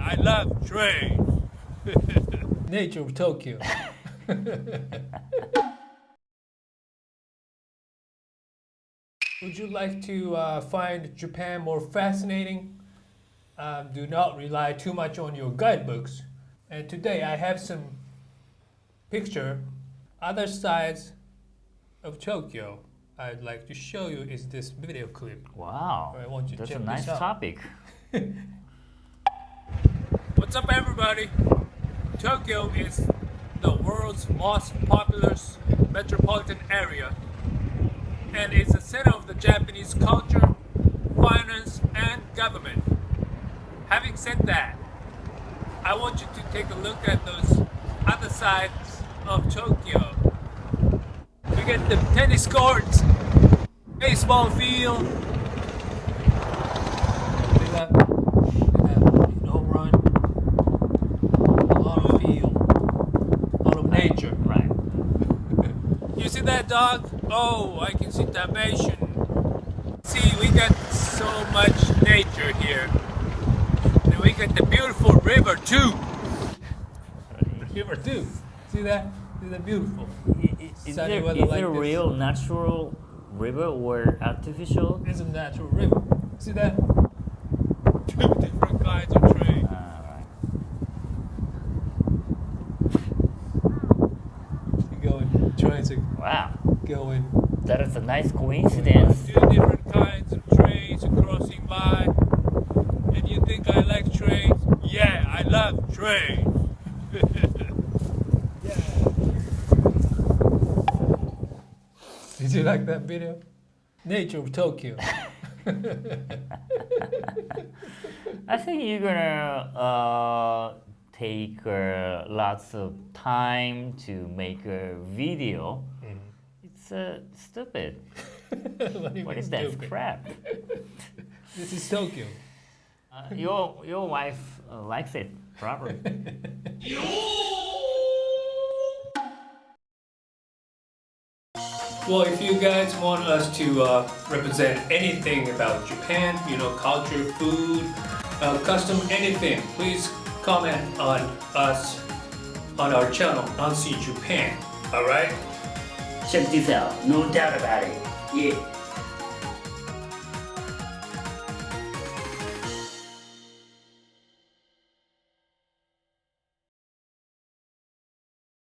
I love trains. Nature of Tokyo. Would you like to find Japan more fascinating? Do not rely too much on your guidebooks. And today I have some picture, other sides of Tokyo. I'd like to show you is this video clip. Wow, I want you to that's a check nice this out. topic. What's up, everybody? Tokyo is the world's most populous metropolitan area, and it's the center of the Japanese culture, finance, and government. Having said that, I want you to take a look at those other sides of Tokyo. We get the tennis courts, baseball field. See that? Home run. A lot of field. A lot of nature. Right. You see that dog? Oh, I can see Dalmatian. See, we got so much nature here. And we got the beautiful river too. River too. See that? See that beautiful? Is Sunny there, weather is like there this. real natural river or artificial? It's a natural river. See that? Two different kinds of trains. Right. Going, trying to Wow, go in. that is a nice coincidence. Two different kinds of trains are crossing by. And you think I like trains? Yeah, I love trains. Did you like that video? Nature of Tokyo. I think you're gonna take lots of time to make a video. It's stupid. What do you What mean is that stupid? crap? This is Tokyo. Your wife likes it, probably. Well, if you guys want us to represent anything about Japan, culture, food, custom, anything, please comment on us on our channel, Ansii Japan. Alright? Check this out, no doubt about it. Yeah.